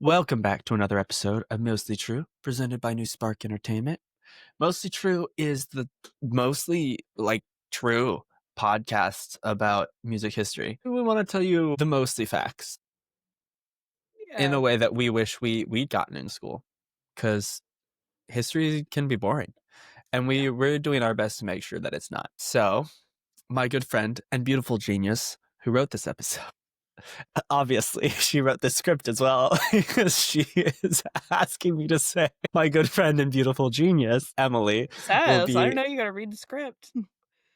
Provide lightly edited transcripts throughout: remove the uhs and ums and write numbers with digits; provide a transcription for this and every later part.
Welcome back to another episode of Mostly True, presented by New Spark Entertainment. Mostly True is the mostly true podcast about music history. We want to tell you the mostly facts in a way that we wish we'd gotten in school, because history can be boring, and we're doing our best to make sure that it's not. So, my good friend and beautiful genius who wrote this episode. Obviously, she wrote the script as well because she is asking me to say my good friend and beautiful genius, Emily, will be... I don't know, you gotta read the script.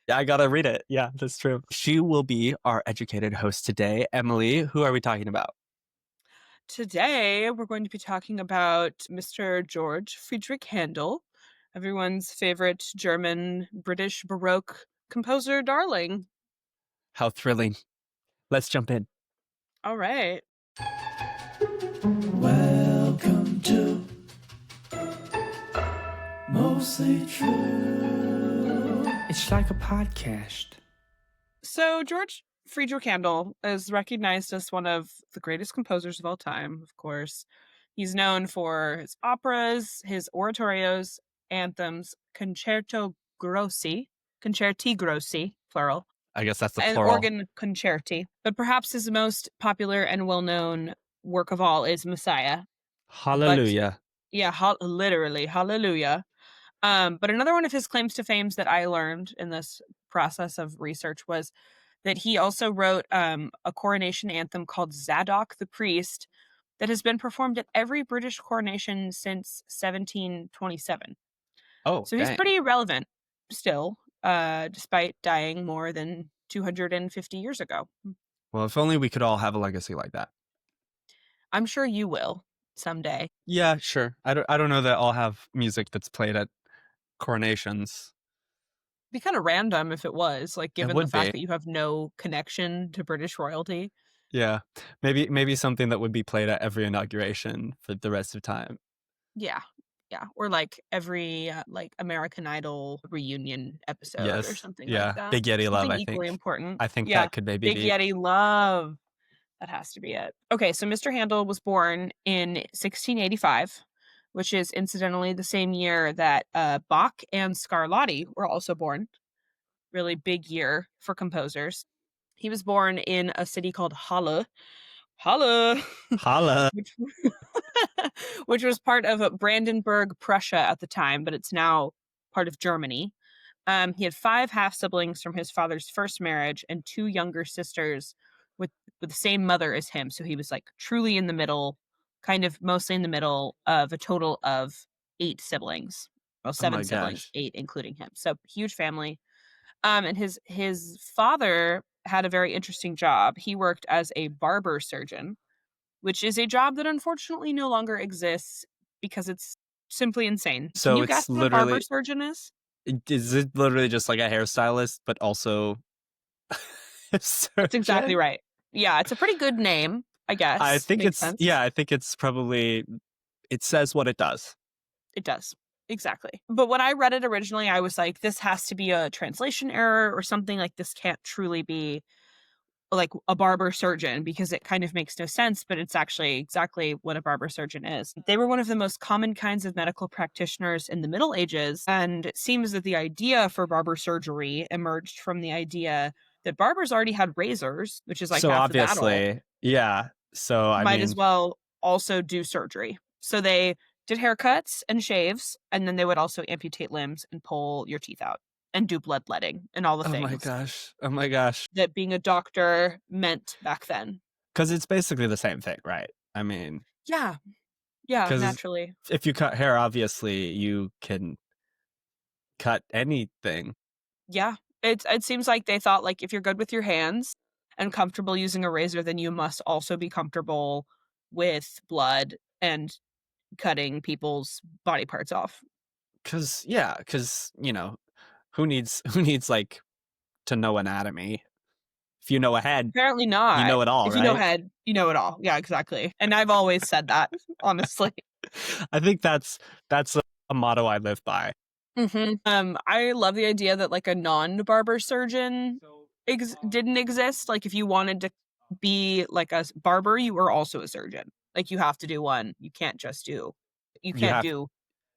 Yeah, I gotta read it. Yeah, that's true. She will be our educated host today. Emily, who are we talking about? Today, we're going to be talking about Mr. George Friedrich Handel, everyone's favorite German British Baroque composer darling. How thrilling. Let's jump in. All right. Welcome to Mostly True. It's like a podcast. So, George Friedrich Handel is recognized as one of the greatest composers of all time, of course. He's known for his operas, his oratorios, anthems, concerti grossi, plural, I guess that's the and plural. organ concerti. But perhaps his most popular and well-known work of all is Messiah. Hallelujah. Literally, hallelujah. But another one of his claims to fame that I learned in this process of research was that he also wrote a coronation anthem called Zadok the Priest that has been performed at every British coronation since 1727. Oh, So he's dang. pretty relevant still, despite dying more than 250 years ago. Well, if only we could all have a legacy like that. I'm sure you will someday. Yeah, sure. I don't know that I'll have music that's played at coronations. Be kind of random if it was, like, given the would fact be. that you have no connection to British royalty. Yeah, maybe something that would be played at every inauguration for the rest of time. Yeah. Or like every American Idol reunion episode or something like that. Big Yeti Love, Something I equally think. important. I think Yeah. that could maybe Big be. Yeti Love. That has to be it. Okay, so Mr. Handel was born in 1685, which is incidentally the same year that Bach and Scarlatti were also born. Really big year for composers. He was born in a city called Halle. Halle! Holla. which was part of Brandenburg, Prussia at the time, but it's now part of Germany. He had 5 half-siblings from his father's first marriage and 2 younger sisters with the same mother as him. So he was like truly in the middle, kind of mostly in the middle of a total of 8 siblings. Well, 7 siblings, 8 including him. So huge family. And his father had a very interesting job. He worked as a barber surgeon, which is a job that unfortunately no longer exists because it's simply insane. So Can you it's guess what a barber surgeon is? Is it literally just like a hairstylist, but also That's exactly right. Yeah, it's a pretty good name, I guess. I think Makes it's sense. I think it's probably, it says what it does. It does. Exactly. But when I read it originally, I was like, this has to be a translation error or something. Like, this can't truly be like a barber surgeon because it kind of makes no sense, but it's actually exactly what a barber surgeon is. They were one of the most common kinds of medical practitioners in the Middle Ages, and it seems that the idea for barber surgery emerged from the idea that barbers already had razors, which is like So half obviously, the battle. yeah. So I Might mean, as well also do surgery. So they did haircuts and shaves, and then they would also amputate limbs and pull your teeth out and do bloodletting and all the oh things my gosh, that being a doctor meant back then. because it's basically the same thing, right? I mean, Yeah, 'cause naturally. if you cut hair, obviously you can cut anything. Yeah, it seems like they thought, like, if you're good with your hands and comfortable using a razor, then you must also be comfortable with blood and cutting people's body parts off. Because you know, who needs like to know anatomy? If you know a head, Apparently you not. know it all, If right? you know head, you know it all. Yeah, exactly. And I've always said that, honestly. I think that's a motto I live by. I love the idea that like a non-barber surgeon didn't exist. Like if you wanted to be like a barber, you were also a surgeon. Like, you have to do one. You can't just do you You can't have do you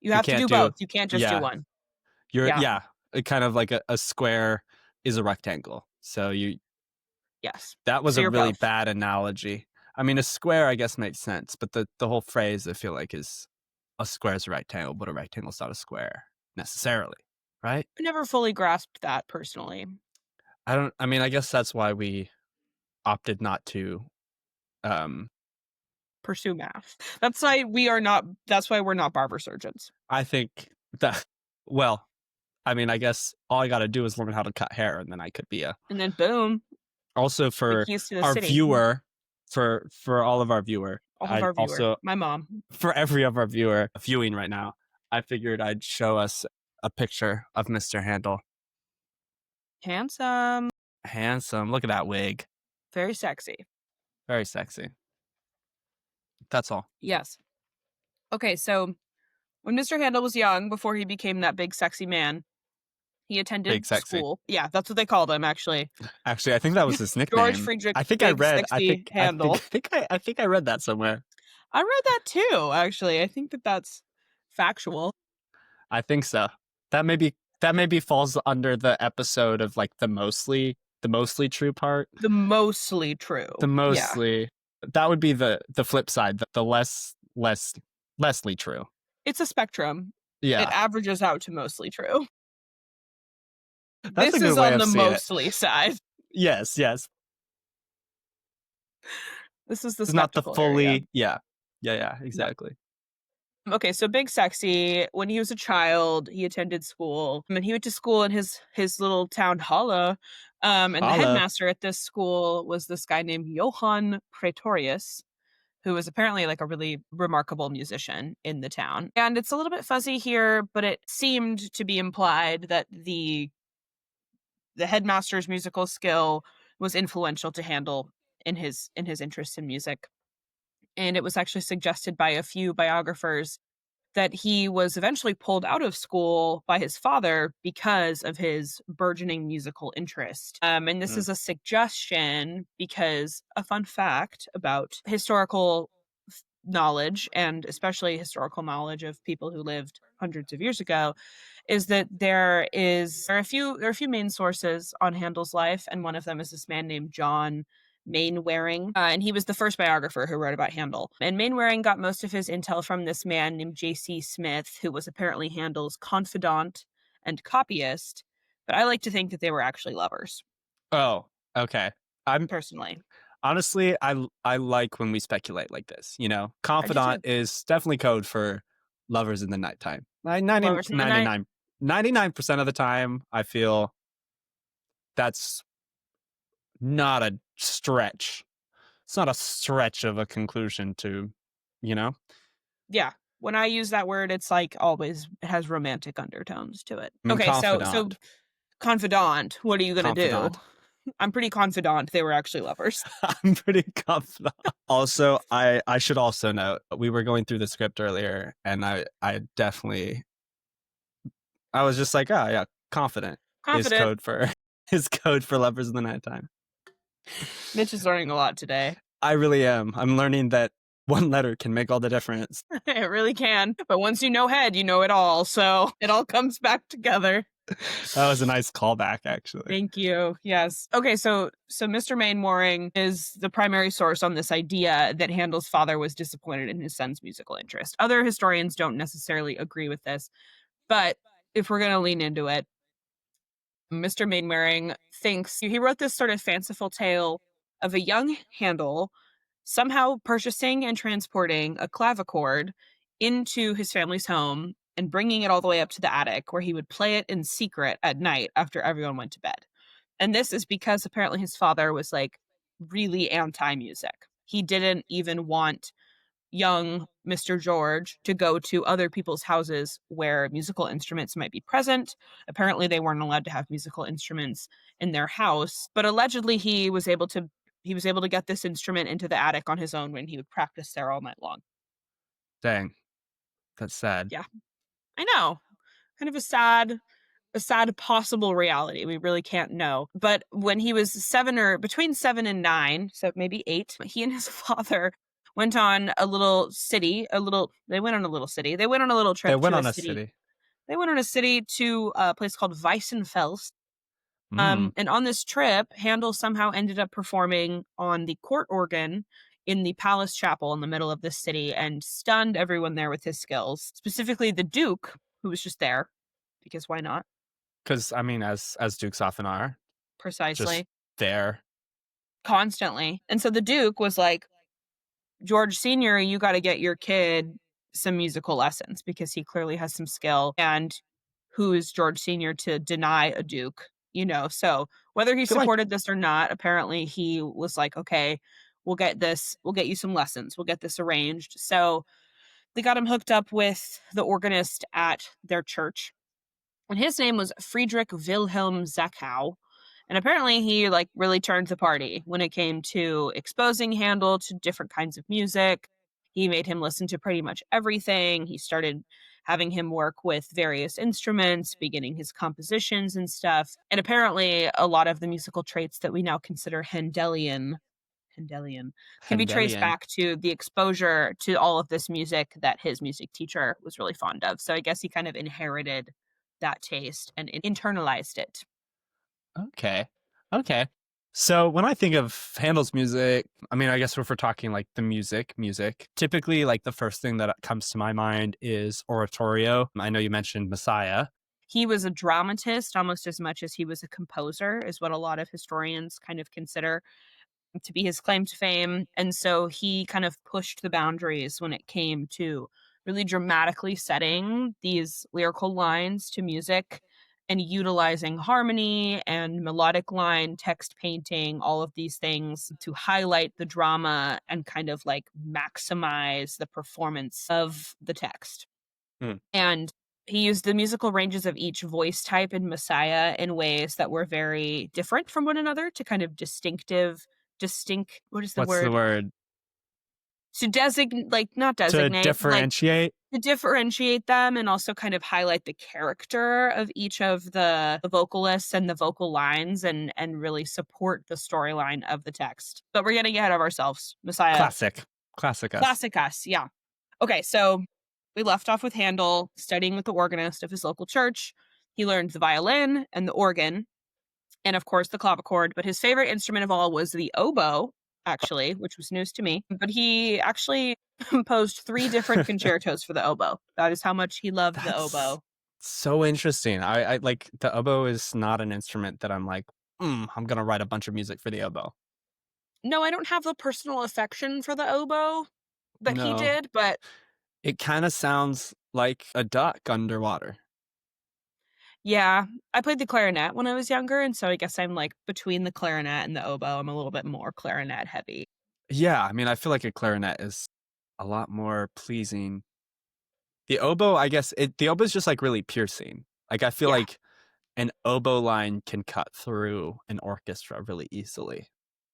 you have to can't do do both. You can't just do yeah. one. You're Yeah. yeah, kind of like a square is a rectangle. So Yes. that was So a you're really both. bad analogy. I mean, a square I guess makes sense, but the whole phrase I feel like is a square is a rectangle, but a rectangle's not a square necessarily, right? I never fully grasped that personally. I mean, I guess that's why we opted not to um Pursue math. That's why we're not barber surgeons. I think that well, I mean, I guess all I got to do is learn how to cut hair and then I could be a And then boom, also the for keys to the our city. viewer for all of our viewer. All of I our viewer. also My mom. for every of our viewer viewing right now, I figured I'd show us a picture of Mr. Handel. Handsome. Handsome. Look at that wig. Very sexy. Very sexy. That's all. Yes. Okay, so when Mr. Handel was young, before he became that big sexy man, he Big attended sexy. school. Yeah, that's what they called him, actually. Actually, I think that was his George nickname. Friedrich I think I Big read Sexy Handel. I think I read that somewhere. I read that too, actually. I think that that's factual. I think so. That maybe falls under the episode of like the mostly true part. The mostly true. The Yeah. mostly that would be the flip side, the lessly true. It's a spectrum. It Yeah. averages out to mostly true. That's This a good is way on of the seeing it. mostly side. Yes, yes. This is the It's not the skeptical fully area. yeah, exactly. Okay, so Big Sexy, when he was a child, he attended school. And he went to school in his little town Halle. And the Holla. headmaster at this school was this guy named Johann Praetorius, who was apparently like a really remarkable musician in the town. And it's a little bit fuzzy here, but it seemed to be implied that the headmaster's musical skill was influential to Handel in his interest in music. And it was actually suggested by a few biographers that he was eventually pulled out of school by his father because of his burgeoning musical interest. And this is a suggestion because a fun fact about historical knowledge, and especially historical knowledge of people who lived hundreds of years ago, is that there are a few main sources on Handel's life, and one of them is this man named John Mainwaring, and he was the first biographer who wrote about Handel. And Mainwaring got most of his intel from this man named J.C. Smith, who was apparently Handel's confidant and copyist. But I like to think that they were actually lovers, Oh, okay. I'm personally. honestly, I like when we speculate like this. You know, confidant too. is definitely code for lovers in the nighttime. Like Lovers in the night. 99% of the time, I feel that's not a stretch. It's not a stretch of a conclusion to, you know? Yeah. When I use that word, it's like always it has romantic undertones to it. I mean, Okay, so confidant. confidant, what are you gonna do? Confidant. I'm pretty confidant they were actually lovers. I'm pretty confident. Also, I should also note we were going through the script earlier, and I was just like, oh yeah, confident is Confident. code for lovers in the nighttime. Mitch is learning a lot today. I really am. I'm learning that one letter can make all the difference. It really can. But once you know head, you know it all. So it all comes back together. That was a nice callback, actually. Thank you. Yes. Okay, so Mr. Mainwaring is the primary source on this idea that Handel's father was disappointed in his son's musical interest. Other historians don't necessarily agree with this, but if we're going to lean into it, Mr. Mainwaring thinks he wrote this sort of fanciful tale of a young Handel somehow purchasing and transporting a clavichord into his family's home and bringing it all the way up to the attic where he would play it in secret at night after everyone went to bed. And this is because apparently his father was like really anti-music. He didn't even want young Mr. George to go to other people's houses where musical instruments might be present. Apparently they weren't allowed to have musical instruments in their house, but allegedly he was able to get this instrument into the attic on his own when he would practice there all night long. Dang. That's sad. Yeah. I know. Kind of a sad possible reality. We really can't know. But when he was between 7 and 9, so maybe 8, he and his father went on a little city, they went on a little city. They went on a little They trip went to a on a city. city. They went on a city to a place called Weissenfels. Mm. And on this trip, Handel somehow ended up performing on the court organ in the palace chapel in the middle of this city and stunned everyone there with his skills, specifically the Duke, who was just there, because why not? Because, I mean, as dukes often are, just Precisely. there. Constantly. And so the Duke was like, George Sr., you got to get your kid some musical lessons because he clearly has some skill. And who is George Sr. to deny a Duke? So whether he Feel like supported this or not, apparently he was like, okay, we'll get this, we'll get you some lessons, we'll get this arranged. So they got him hooked up with the organist at their church. And his name was Friedrich Wilhelm Zachau. And apparently he really turned the party when it came to exposing Handel to different kinds of music. He made him listen to pretty much everything. He started having him work with various instruments, beginning his compositions and stuff. And apparently a lot of the musical traits that we now consider Handelian can be traced Handelian. back to the exposure to all of this music that his music teacher was really fond of. So I guess he kind of inherited that taste and internalized it. Okay. Okay. So when I think of Handel's music, I mean, I guess if we're talking like the music, typically like the first thing that comes to my mind is Oratorio. I know you mentioned Messiah. He was a dramatist almost as much as he was a composer, is what a lot of historians kind of consider to be his claim to fame. And so he kind of pushed the boundaries when it came to really dramatically setting these lyrical lines to music and utilizing harmony and melodic line, text painting, all of these things to highlight the drama and kind of maximize the performance of the text. Hmm. And he used the musical ranges of each voice type in Messiah in ways that were very different from one another to kind of what is the What's the word? word? To designate, not To designate, differentiate? to differentiate them and also kind of highlight the character of each of the vocalists and the vocal lines and really support the storyline of the text. But we're getting ahead of ourselves. Messiah. Classic us. Classic us, yeah. Okay, so we left off with Handel studying with the organist of his local church. He learned the violin and the organ, and of course the clavichord, but his favorite instrument of all was the oboe, actually, which was news to me. But he actually composed 3 different concertos for the oboe. That is how much he loved the oboe. So interesting. I like the oboe is not an instrument that I'm like, I'm gonna write a bunch of music for the oboe. No, I don't have the personal affection for the oboe that he No. did, but It kind of sounds like a duck underwater. yeah, I played the clarinet when I was younger, and so I guess I'm between the clarinet and the oboe. I'm a little bit more clarinet heavy. Yeah, I mean, I feel like a clarinet is a lot more pleasing. The oboe, I guess, the oboe is just really piercing. Like, I feel Yeah. like an oboe line can cut through an orchestra really easily.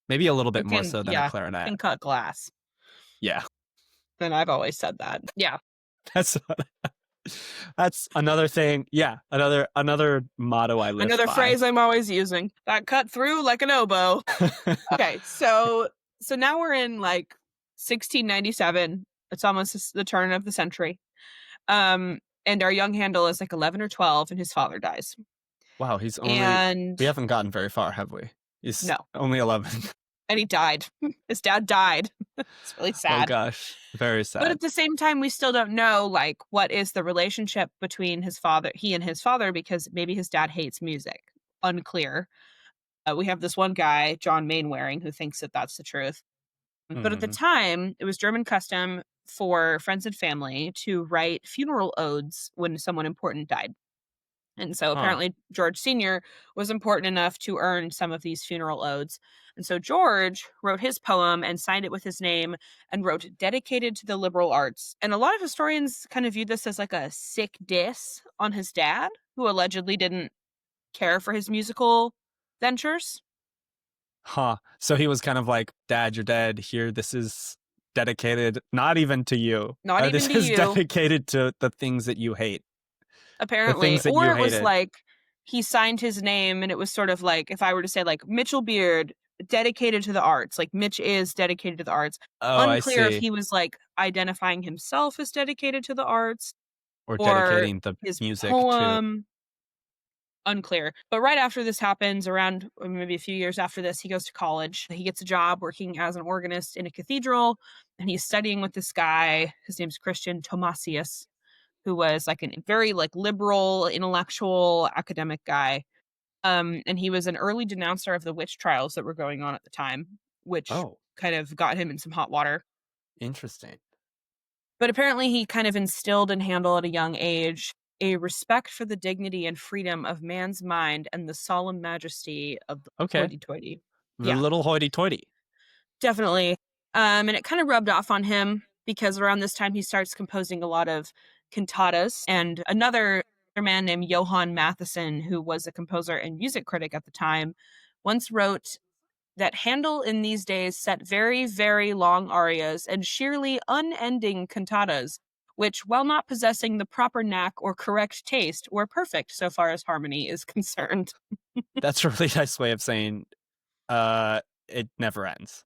Maybe a little bit more so than a clarinet. Can cut glass. Yeah. And I've always said that. Yeah. That's another thing. Yeah, another motto I live Another by. phrase I'm always using. That cut through like an oboe. Okay, so now we're in 1697. It's almost the turn of the century. And our young Handel is 11 or 12 and his father dies. Wow, we haven't gotten very far, have we? He's No. only 11. And he died. His dad died. It's really sad. Oh gosh, very sad. But at the same time, we still don't know what is the relationship between he and his father, because maybe his dad hates music. Unclear. We have this one guy, John Mainwaring, who thinks that that's the truth. But at the time, it was German custom for friends and family to write funeral odes when someone important died. And so apparently George Sr. was important enough to earn some of these funeral odes. And so George wrote his poem and signed it with his name and wrote dedicated to the liberal arts. And a lot of historians kind of viewed this as a sick diss on his dad, who allegedly didn't care for his musical ventures. So he was kind of like, Dad, you're dead. Here, this is dedicated not even to you. Not even this to is you. dedicated to the things that you hate. Apparently. That or you it was hated. he signed his name and it was sort of if I were to say Mitchell Beard, dedicated to the arts. Like Mitch is dedicated to the arts. Oh, I Unclear if see. he was like identifying himself as dedicated to the arts Or or dedicating the his music to. poem. Unclear. But right after this happens, around maybe a few years after this, he goes to college. He gets a job working as an organist in a cathedral, and he's studying with this guy. His name's Christian Thomasius, who was like a very like liberal, intellectual, academic guy. And he was an early denouncer of the witch trials that were going on at the time, which Oh, kind of got him in some hot water. interesting. But apparently, he kind of instilled in Handel at a young age a respect for the dignity and freedom of man's mind and the solemn majesty of the Okay. hoity toity. The Yeah, little hoity-toity. definitely. And it kind of rubbed off on him because around this time he starts composing a lot of cantatas. And another man named Johann Mattheson, who was a composer and music critic at the time, once wrote that Handel in these days set very, very long arias and sheerly unending cantatas, which, while not possessing the proper knack or correct taste, were perfect so far as harmony is concerned. That's a really nice way of saying uh it never ends.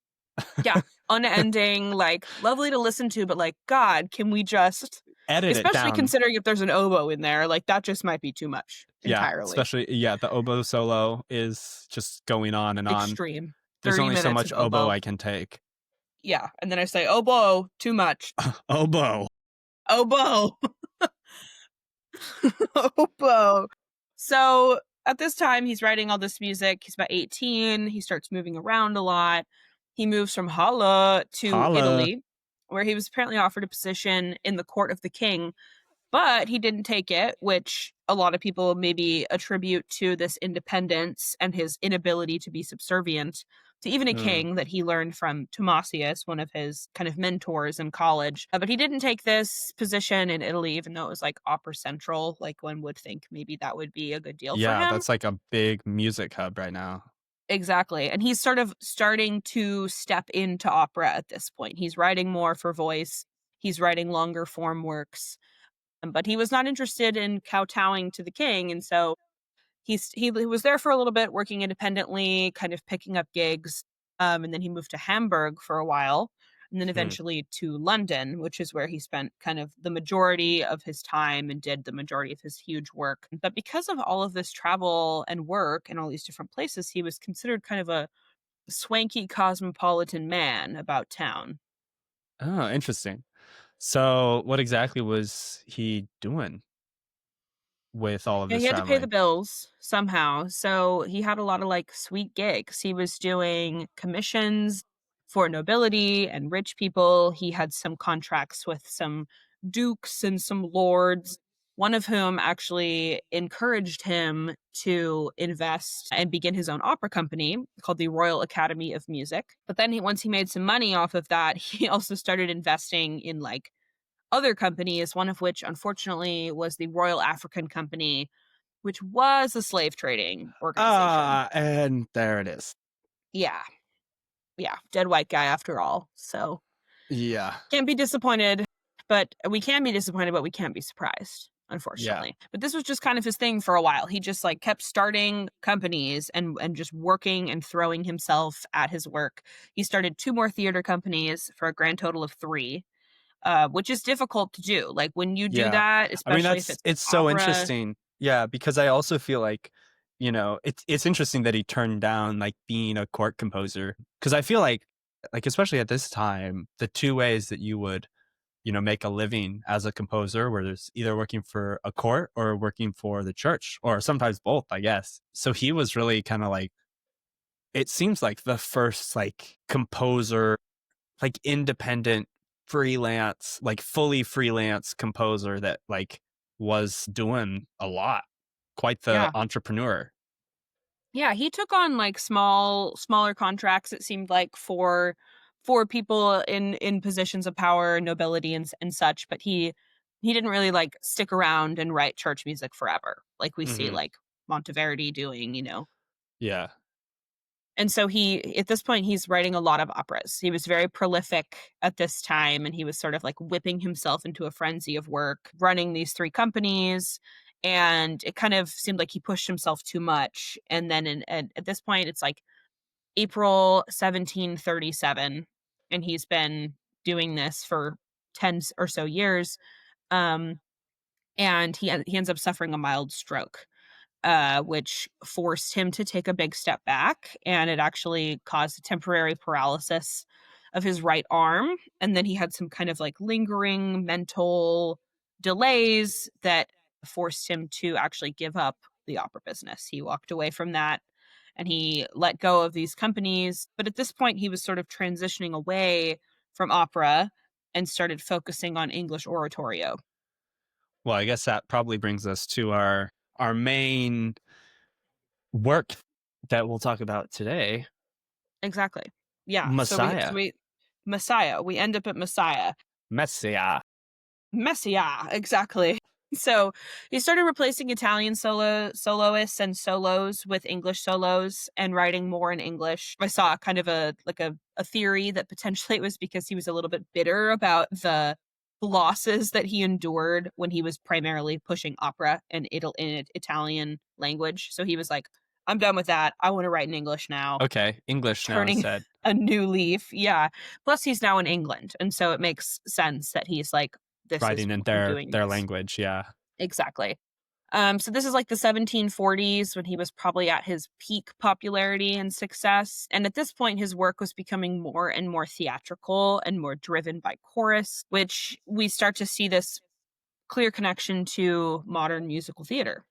Yeah, unending, like lovely to listen to, but like, God, can we just, Edit it especially down. considering if there's an oboe in there, like that just might be too much Yeah, entirely. especially the oboe solo is just going on and on. Extreme. There's 30 only so minutes much of oboe oboe. I can take. Yeah. And then I say, oboe, too much. Oboe. Oboe. Oboe. So at this time, he's writing all this music. He's about 18. He starts moving around a lot. He moves from Halle to Holla. Italy, where he was apparently offered a position in the court of the king, but he didn't take it, which a lot of people maybe attribute to this independence and his inability to be subservient to even a Hmm. king that he learned from Thomasius, one of his kind of mentors in college. But he didn't take this position in Italy, even though it was like opera central. Like one would think maybe that would be a good deal for Yeah, him. that's like a big music hub right now. Exactly. And he's sort of starting to step into opera at this point. He's writing more for voice, he's writing longer form works, but he was not interested in kowtowing to the king, and so he was there for a little bit, working independently, kind of picking up gigs, and then he moved to Hamburg for a while, and then Hmm. eventually to London, which is where he spent kind of the majority of his time and did the majority of his huge work. But because of all of this travel and work in all these different places, he was considered kind of a swanky cosmopolitan man about town. Oh, interesting. So, what exactly was he doing with all of Yeah, this he had to pay the traveling? bills somehow, so he had a lot of, like, sweet gigs. He was doing commissions for nobility and rich people. He had some contracts with some dukes and some lords, one of whom actually encouraged him to invest and begin his own opera company called the Royal Academy of Music. But then once he made some money off of that, he also started investing in, like, other companies, one of which unfortunately was the Royal African Company, which was a slave trading organization. Ah, and there it is. Yeah. Yeah. Dead white guy after all. So Yeah. can't be disappointed, but we can be disappointed, but we can't be surprised, Yeah. unfortunately. But this was just kind of his thing for a while. He just like kept starting companies and just working and throwing himself at his work. He started two more theater companies for a grand total of three, which is difficult to do. Like when you do Yeah. that, I mean, especially if it's like it's so opera. interesting. Yeah, because I also feel like, it's interesting that he turned down like being a court composer. Because I feel like especially at this time, the two ways that you would, make a living as a composer, where there's either working for a court or working for the church, or sometimes both, I guess. So he was really kind of like, it seems like the first like composer, like independent freelance, like fully freelance composer that like was doing a lot. Quite the Yeah. entrepreneur. Yeah, he took on like smaller contracts, it seemed like, for people in positions of power, nobility and such, but he didn't really like stick around and write church music forever like we see Hmm. like Monteverdi doing. Yeah. And so he at this point he's writing a lot of operas. He was very prolific at this time and he was sort of like whipping himself into a frenzy of work, running these three companies, and it kind of seemed like he pushed himself too much. And then at this point it's like April 1737, and he's been doing this for 10 or so years. Um, and he ends up suffering a mild stroke, which forced him to take a big step back, and it actually caused a temporary paralysis of his right arm. And then he had some kind of like lingering mental delays that forced him to actually give up the opera business. He walked away from that and he let go of these companies. But at this point, he was sort of transitioning away from opera and started focusing on English oratorio. Well, I guess that probably brings us to our main work that we'll talk about today, Exactly. Yeah. Messiah. Messiah. We end up at Messiah. Messiah. Messiah, exactly. So he started replacing Italian soloists and solos with English solos and writing more in English. I saw kind of a theory that potentially it was because he was a little bit bitter about the losses that he endured when he was primarily pushing opera in Italian language. So he was like, I'm done with that. I want to write in English now. Okay, English now Turning said. a new leaf. Yeah. Plus he's now in England. And so it makes sense that he's like, this Writing is in I'm doing their this. language, yeah. Exactly. So this is like the 1740s when he was probably at his peak popularity and success. And at this point, his work was becoming more and more theatrical and more driven by chorus, which we start to see this clear connection to modern musical theater.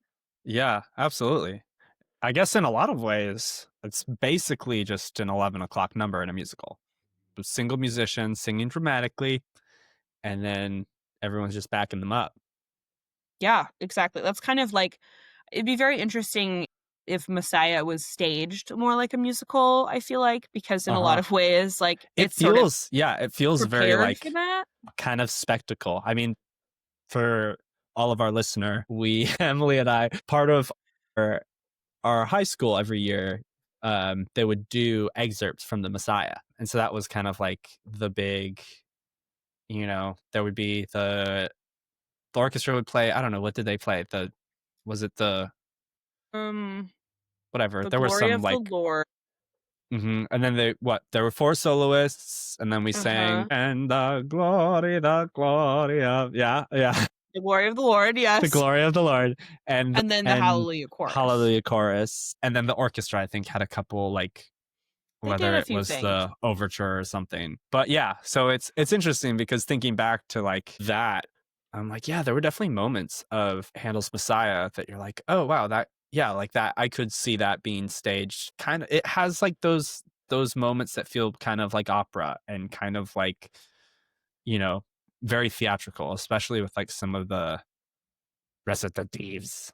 Yeah, absolutely. I guess in a lot of ways, it's basically just an 11 o'clock number in a musical. A single musician singing dramatically, and then everyone's just backing them up. Yeah, exactly. That's kind of like, it'd be very interesting if Messiah was staged more like a musical, I feel like, because in a lot of ways, like it sort of feels very prepared like for that. kind of spectacle. I mean, for all of our listener, Emily and I, part of our high school every year, they would do excerpts from the Messiah. And so that was kind of like the big, there would be the orchestra would play. I don't know, what did they play? Was it the whatever? The There was glory some of the like Lord. and then there were four soloists, and then we sang and the glory of yeah. The glory of the Lord, The yes. glory of the Lord, and then the Hallelujah chorus. Hallelujah chorus, and then the orchestra I think had a couple, like They whether did a it few was things. the overture or something. But yeah, so it's interesting because thinking back to like that, I'm like, yeah, there were definitely moments of Handel's Messiah that you're like, oh wow, that like that I could see that being staged. Kind of, it has like those moments that feel kind of like opera and kind of like, very theatrical, especially with like some of the recitatives.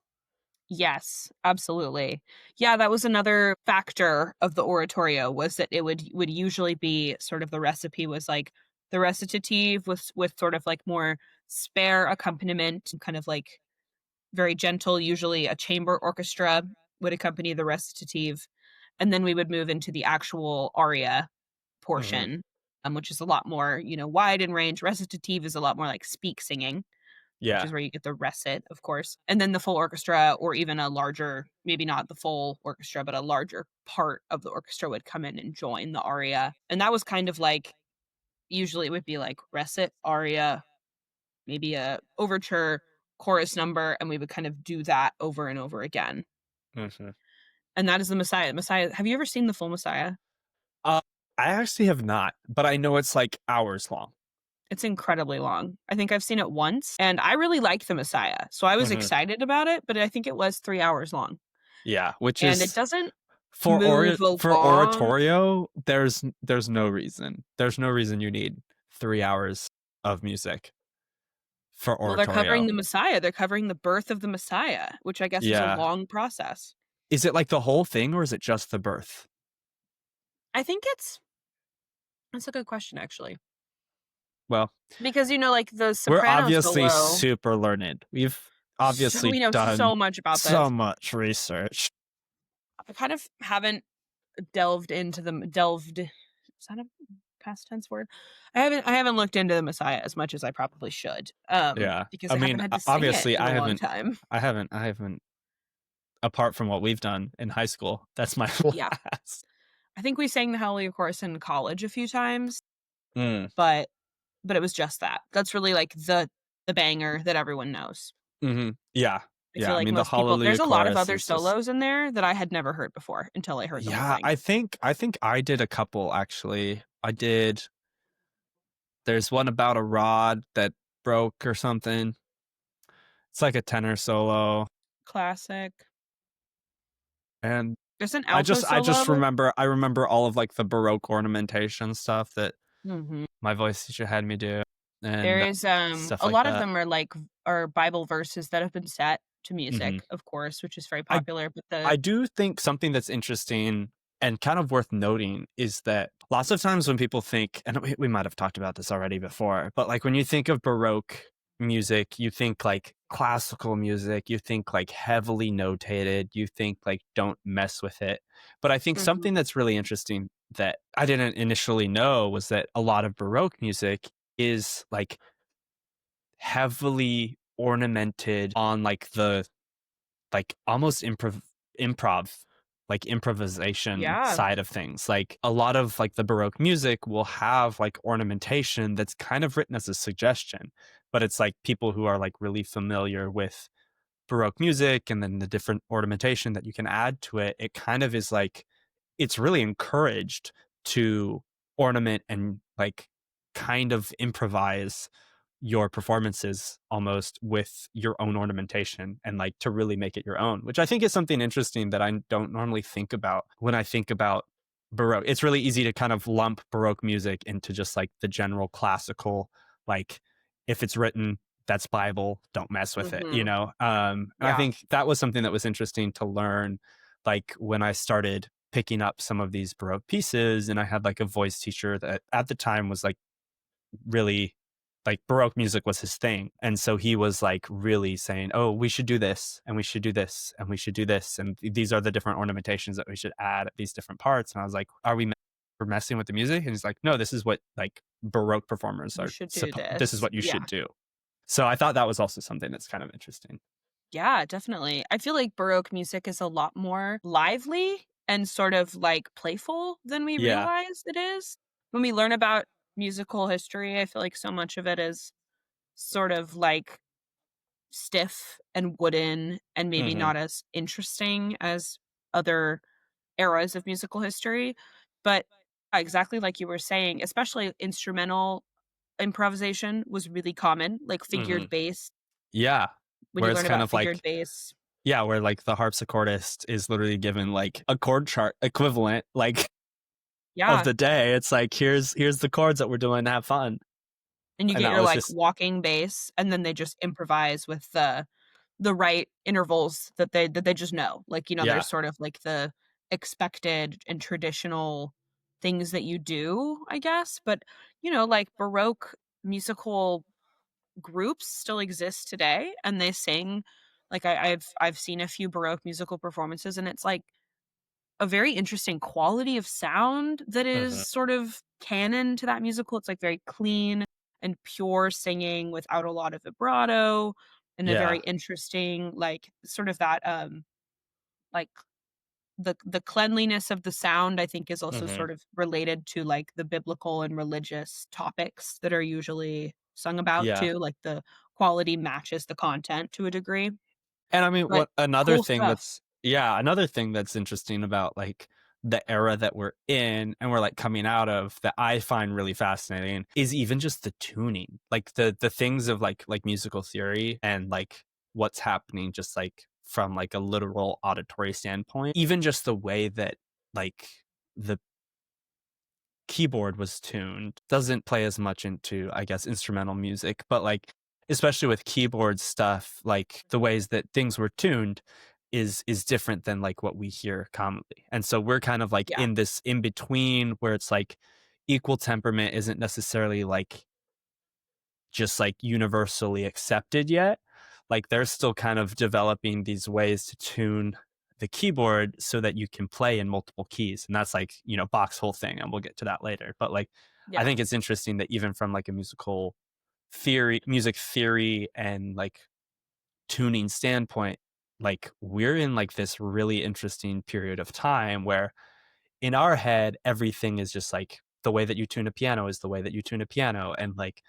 Yes, absolutely. Yeah, that was another factor of the oratorio, was that it would usually be sort of the recipe was like the recitative with sort of like more spare accompaniment, kind of like very gentle. Usually a chamber orchestra would accompany the recitative, and then we would move into the actual aria portion, which is a lot more, wide in range. Recitative is a lot more like speak singing, which is where you get the recit, of course. And then the full orchestra, or even a larger, maybe not the full orchestra, but a larger part of the orchestra would come in and join the aria. And that was kind of like, usually it would be like recit, aria, maybe a overture, chorus number, and we would kind of do that over and over again. And that is the Messiah. Messiah. Have you ever seen the full Messiah? I actually have not, but I know it's like hours long. It's incredibly long. I think I've seen it once, and I really like the Messiah. So I was excited about it, but I think it was 3 hours long. Yeah, which and is, it doesn't for move for along. oratorio, there's no reason. There's no reason you need 3 hours of music for oratorio. Well, they're covering the Messiah. They're covering the birth of the Messiah, which I guess is a long process. Is it like the whole thing, or is it just the birth? I think that's a good question, actually. Well, because like the sopranos we're obviously below, super learned. We've obviously we know done so much about this. So much research. I kind of haven't delved into them. Is that a past tense word? I haven't looked into the Messiah as much as I probably should. Because I haven't had to sing obviously, it in a long time. I haven't. Apart from what we've done in high school, that's my last. I think we sang the Hallelujah Chorus in college a few times, Mm. but it was just that. That's really, like, the banger that everyone knows. Yeah. I Yeah. feel I like mean, the most people there's Hallelujah a lot of chorus other is just, solos in there that I had never heard before until I heard the whole yeah, thing. I think I did a couple actually. There's one about a rod that broke or something. It's like a tenor solo. Classic. And There's an I alto just I just solo. remember I remember all of like the Baroque ornamentation stuff that Mhm. my voice teacher had me do There and is, stuff a like lot of that. them are, like, are Bible verses that have been set to Mhm. music, of course, which is very I popular, but I the do think something that's interesting and kind of worth noting is that lots of times when people think, and we might have talked about this already before, but like when you think of Baroque music, you think like classical music, you think like heavily notated, you think like don't mess with it. But I think something Mhm. that's really interesting that I didn't initially know was that a lot of Baroque music is like heavily ornamented on like the like almost improv like improvisation Yeah. side of things. Like a lot of like the Baroque music will have like ornamentation that's kind of written as a suggestion, but it's like people who are like really familiar with Baroque music and then the different ornamentation that you can add to it, it kind of is like it's really encouraged to ornament and like kind of improvise your performances almost with your own ornamentation and like to really make it your own, which I think is something interesting that I don't normally think about when I think about Baroque. It's really easy to kind of lump Baroque music into just like the general classical, like if it's written, that's Bible, don't mess with it, you Mhm. know? And I Yeah. think that was something that was interesting to learn, like when I started picking up some of these Baroque pieces and I had like a voice teacher that at the time was like really like Baroque music was his thing. And so he was like really saying, oh, we should do this and we should do this and we should do this. And these are the different ornamentations that we should add at these different parts. And I was like, are we we're messing with the music? And he's like, no, this is what like Baroque performers You are, should do this is this. what you Yeah. should do. So I thought that was also something that's kind of interesting. Yeah, definitely. I feel like Baroque music is a lot more lively and sort of, like, playful than we Yeah. realize it is. When we learn about musical history, I feel like so much of it is sort of, like, stiff and wooden and maybe Hmm. not as interesting as other eras of musical history, but exactly like you were saying, especially instrumental improvisation was really common, like Hmm. figured bass. Yeah. When Where you it's learn kind about of figured like, bass. yeah, where like the harpsichordist is literally given like a chord chart equivalent, like of Yeah, the day. It's like here's the chords that we're doing to have fun. and you And get that your, was like, just walking bass, and then they just improvise with the right intervals that they just know. Like, yeah. there's sort of, like, the expected and traditional things that you do, I guess, but, like, Baroque musical groups still exist today, and they sing like, I've seen a few Baroque musical performances, and it's, like, a very interesting quality of sound that is Mhm. sort of canon to that musical. It's, like, very clean and pure singing without a lot of vibrato and a very Yeah. interesting, like, sort of that, like, the cleanliness of the sound, I think, is also Mhm. sort of related to, like, the biblical and religious topics that are usually sung about Yeah. too, like, the quality matches the content to a degree, And I mean, but what another cool thing stuff. that's yeah, another thing that's interesting about like the era that we're in and we're like coming out of that I find really fascinating is even just the tuning. Like the things of like musical theory and like what's happening just like from like a literal auditory standpoint. Even just the way that like the keyboard was tuned doesn't play as much into I guess instrumental music, but like especially with keyboard stuff, like the ways that things were tuned is different than like what we hear commonly. And so we're kind of like Yeah, in this in between where it's like equal temperament isn't necessarily like just like universally accepted yet. Like they're still kind of developing these ways to tune the keyboard so that you can play in multiple keys. And that's like, Bach's whole thing. And we'll get to that later. But like, I yeah, think it's interesting that even from like a music theory and like tuning standpoint, like we're in like this really interesting period of time where in our head, everything is just like the way that you tune a piano is the way that you tune a piano. And like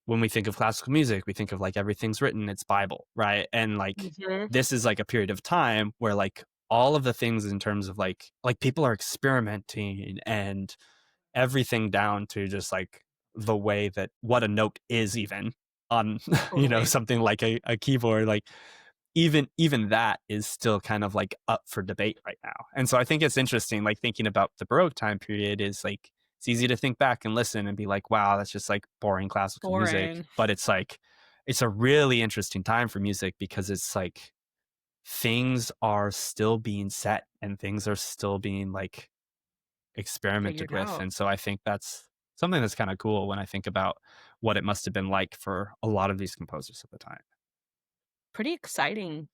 when we think of classical music, we think of like everything's written, it's Bible, right? And like Mhm. this is like a period of time where like all of the things in terms of like people are experimenting and everything down to just like the way that what a note is even on Totally. something like a keyboard, like even that is still kind of like up for debate right now. And so I think it's interesting, like thinking about the Baroque time period is like it's easy to think back and listen and be like, wow, that's just like boring classical music. Boring. But it's like it's a really interesting time for music because it's like things are still being set and things are still being like experimented Figured with. out. And so I think that's something that's kind of cool when I think about what it must have been like for a lot of these composers at the time. Pretty exciting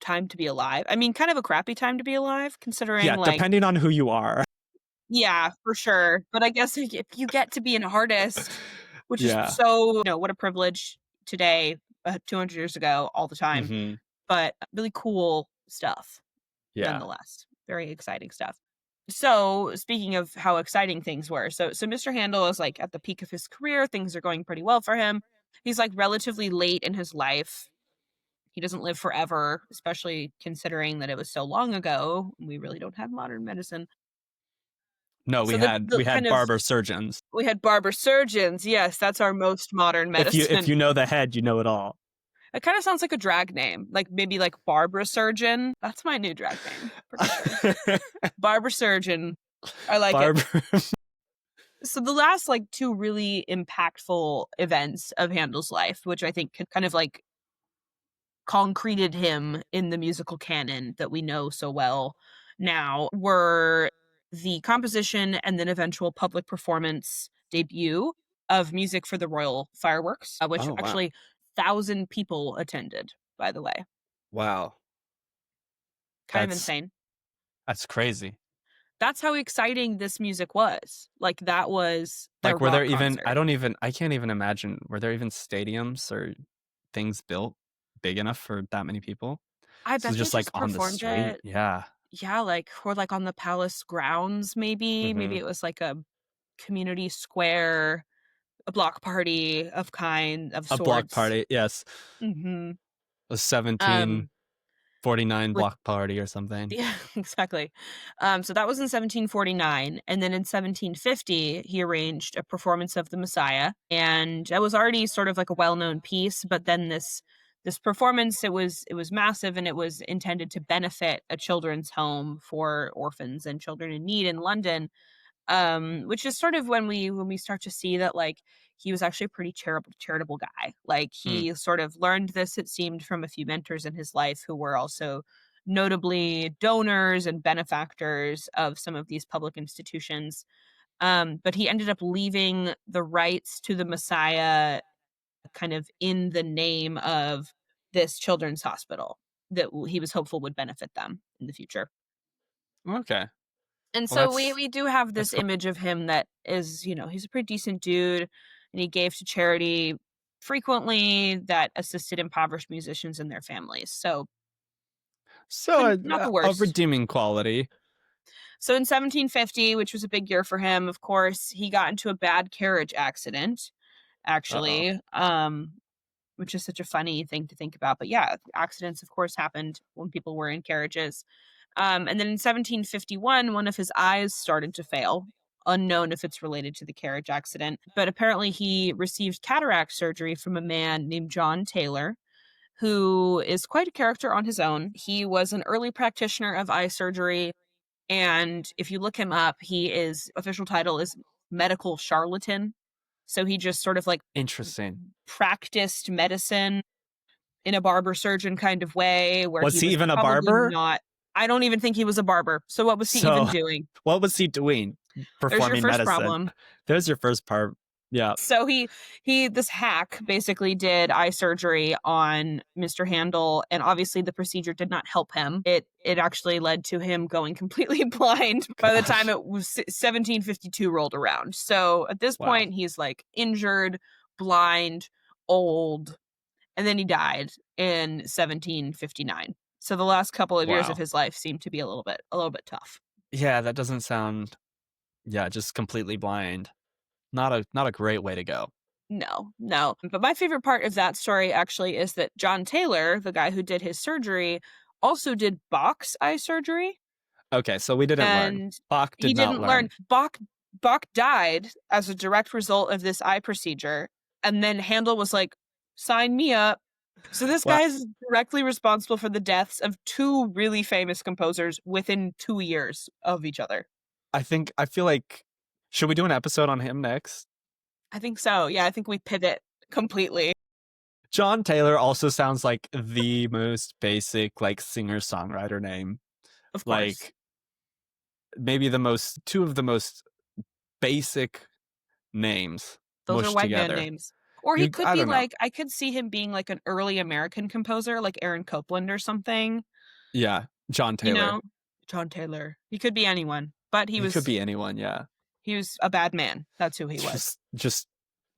time to be alive. I mean, kind of a crappy time to be alive considering, Yeah, like, depending on who you are. yeah, for sure. But I guess if you get to be an artist, which is Yeah. so, what a privilege today, 200 years ago, all the time, Hmm. but really cool stuff Yeah. nonetheless. Very exciting stuff. So, speaking of how exciting things were, so Mr. Handel is like at the peak of his career, things are going pretty well for him. He's like relatively late in his life. He doesn't live forever, especially considering that it was so long ago. We really don't have modern medicine. No, we So the had the we had kind of barber surgeons. we had barber surgeons. Yes, that's our most modern If medicine. you know the head, you know it all. It kind of sounds like a drag name, like maybe like Barbara Surgeon. That's my new drag name, pretty sure. Barber Surgeon. I like it. Barber. So the last like two really impactful events of Handel's life, which I think could kind of like concreted him in the musical canon that we know so well now, were the composition and then eventual public performance debut of music for the royal fireworks, which Oh wow. actually 1,000 people attended, by the way. Wow. Kind of That's insane. that's crazy. That's how exciting this music was. Like, that was their Like were there rock even concert. I can't even imagine, were there even stadiums or things built big enough for that many people? I So bet they just like just on the performed street. it, Yeah. yeah, like, or like on the palace grounds, maybe. Maybe Hmm. it was like a community square, a block party of A block sorts. party. Yes. Mhm. A Um, 1749 with block party or something. yeah, exactly. So that was in 1749, and then in 1750, he arranged a performance of the Messiah, and that was already sort of like a well-known piece, but then this performance, it was massive, and it was intended to benefit a children's home for orphans and children in need in London, which is sort of when we start to see that like he was actually a pretty charitable guy. Like Hmm. he sort of learned this, it seemed, from a few mentors in his life who were also notably donors and benefactors of some of these public institutions. But he ended up leaving the rights to the Messiah kind of in the name of this children's hospital that he was hopeful would benefit them in the future. Okay. And Well, so we do have that's this cool. image of him that is, he's a pretty decent dude, and he gave to charity frequently that assisted impoverished musicians and their families. So So not the a worst. redeeming quality. So in 1750, which was a big year for him, of course, he got into a bad carriage accident, Uh-oh. actually, which is such a funny thing to think about. But yeah, accidents, of course, happened when people were in carriages. And then in 1751, one of his eyes started to fail. Unknown if it's related to the carriage accident, but apparently he received cataract surgery from a man named John Taylor, who is quite a character on his own. He was an early practitioner of eye surgery, and if you look him up, his official title is medical charlatan. So he just sort of like Interesting. practiced medicine in a barber surgeon kind of way where Was he he was even a probably barber? not. I don't even think he was a barber. So what was he even So doing? what was he doing? There's your Performing first medicine. problem. There's your first part. Yeah. So this hack basically did eye surgery on Mr. Handel, and obviously the procedure did not help him. It actually led to him going completely blind by the time Gosh. it was 1752 rolled around. So at this Wow. point he's like injured, blind, old, and then he died in 1759. So the last couple of years of Wow. his life seemed to be a little bit tough. Yeah, that doesn't sound, just completely blind. Not a great way to go. No, no. But my favorite part of that story actually is that John Taylor, the guy who did his surgery, also did Bach's eye surgery. Okay, so we didn't learn. And Bach he did not didn't learn. learn. Bach died as a direct result of this eye procedure. And then Handel was like, sign me up. So this Well, guy is directly responsible for the deaths of two really famous composers within 2 years of each other. I feel like, should we do an episode on him next? I think so. Yeah, I think we pivot completely. John Taylor also sounds like the most basic, like, singer-songwriter name. Of course. Like, maybe two of the most basic names Those are mushed white together. man names. Or he could I be don't know. like, I could see him being like an early American composer, like Aaron Copland or something. Yeah, John Taylor. You know, John Taylor. He could be anyone, but he could be anyone, yeah. He was a bad man. That's who he was. Just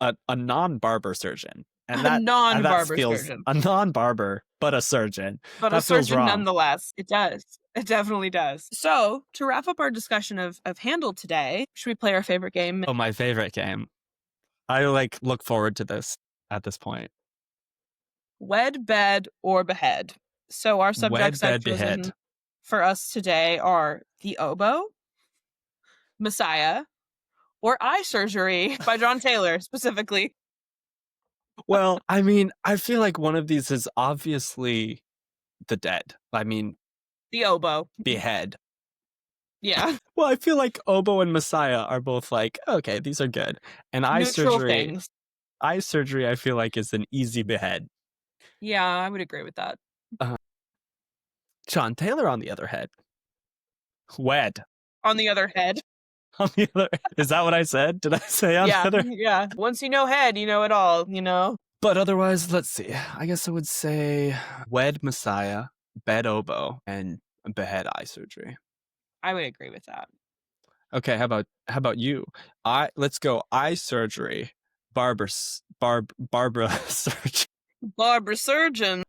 a non-barber surgeon. And A non-barber feels surgeon. a non-barber, but a surgeon. But that a surgeon wrong. nonetheless. It does. It definitely does. So, to wrap up our discussion of Handel today, should we play our favorite game? Oh, my favorite game. I look forward to this at this point. Wed, bed, or behead. So our subjects Wed, I've bed, chosen behead. for us today are the oboe, Messiah, or eye surgery by John Taylor specifically. Well, I mean, I feel like one of these is obviously the dead. I mean, the oboe. Behead. Yeah. Well, I feel like oboe and Messiah are both like, okay, these are good. And eye Neutral surgery. things. Eye surgery, I feel like, is an easy behead. Yeah, I would agree with that. John Taylor, on the other hand, wed. On the other head. On the other, is that what I said? Did I say on the other? Yeah. Once you know head, you know it all, you know? But otherwise, let's see. I guess I would say wed Messiah, bed oboe, and behead eye surgery. I would agree with that. Okay, how about you? Let's go eye surgery, Barbara surgeon. Barbara surgeon.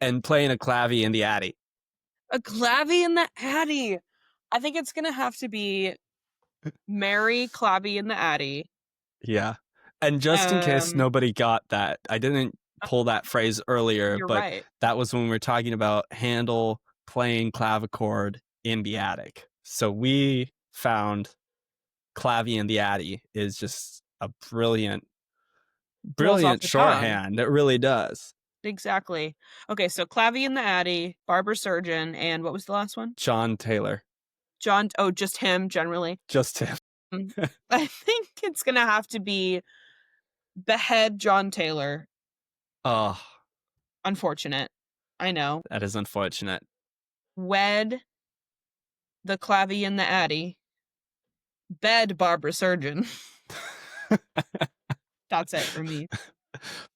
And playing a clavy in the Addy. A clavy in the Addy. I think it's gonna have to be Mary Clavy in the Addy. Yeah. And just in case nobody got that, I didn't pull that phrase earlier, but right. That was when we were talking about Handel playing clavichord in the attic. So we found clavy in the Addy is just a brilliant shorthand. It really does. Exactly. Okay, so clavy in the Addy, Barbara surgeon, and what was the last one? John Taylor. Just him generally. Just him. I think it's gonna have to be behead John Taylor. Oh. Unfortunate. I know. That is unfortunate. Wed the clavy in the Addy. Bed Barbara surgeon. That's it for me.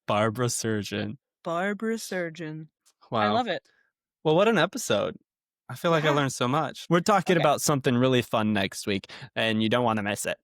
Barbara surgeon. Barbara surgeon. Wow. I love it. Well, what an episode. I feel like I learned so much. We're talking about something really fun next week, and you don't want to miss it.